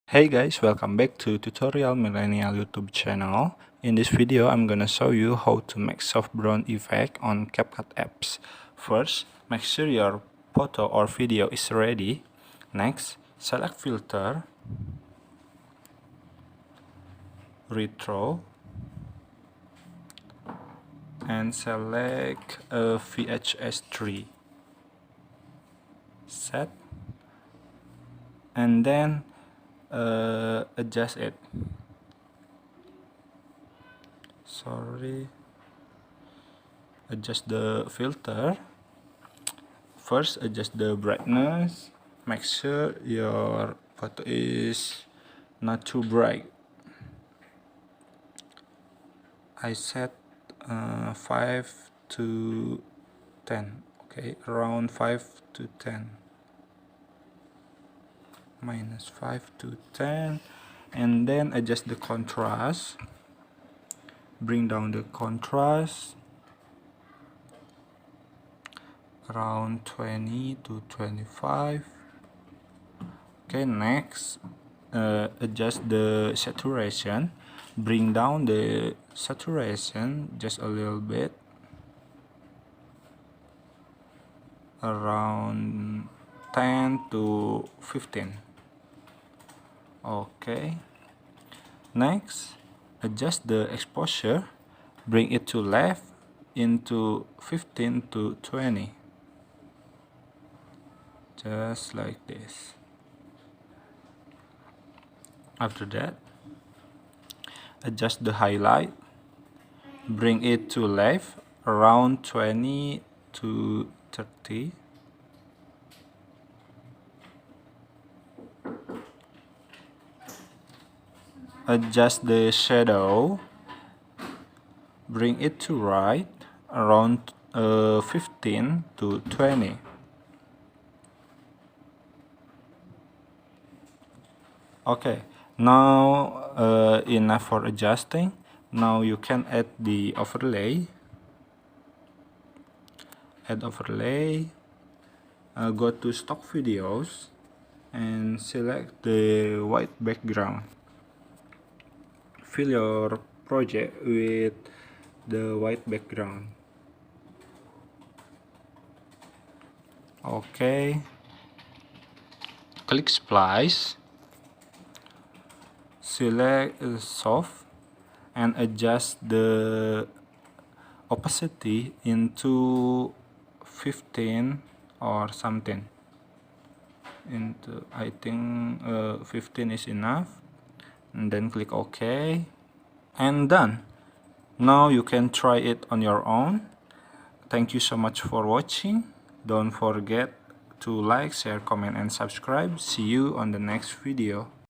Hey guys, welcome back to Tutorial Millennial YouTube channel. In this video, I'm gonna show you how to make soft brown effect on Capcut apps. First, make sure your photo or video is ready. Next, select filter, retro, and select VHS3. Set, and then adjust it. Adjust the filter. First, adjust the brightness. Make sure your photo is not too bright. I set 5 to 10. Okay, around 5 to 10. Minus 5 to 10. And then adjust the contrast. Bring down the contrast around 20 to 25. Okay, next adjust the saturation. Bring down the saturation just a little bit, around 10 to 15. Okay, next adjust the exposure. Bring it to left into 15 to 20, just like this. After that, adjust the highlight. Bring it to left around 20 to 30. Adjust the shadow. Bring it to right around 15 to 20. Okay, now enough for adjusting. Now you can add the overlay. Add overlay. Go to stock videos and select the white background. Fill your project with the white background. Okay, click splice, select soft, and adjust the opacity into 15 or something. I think 15 is enough, and then click OK, and done. Now you can try it on your own. Thank you so much for watching. Don't forget to like, share, comment, and subscribe. See you on the next video.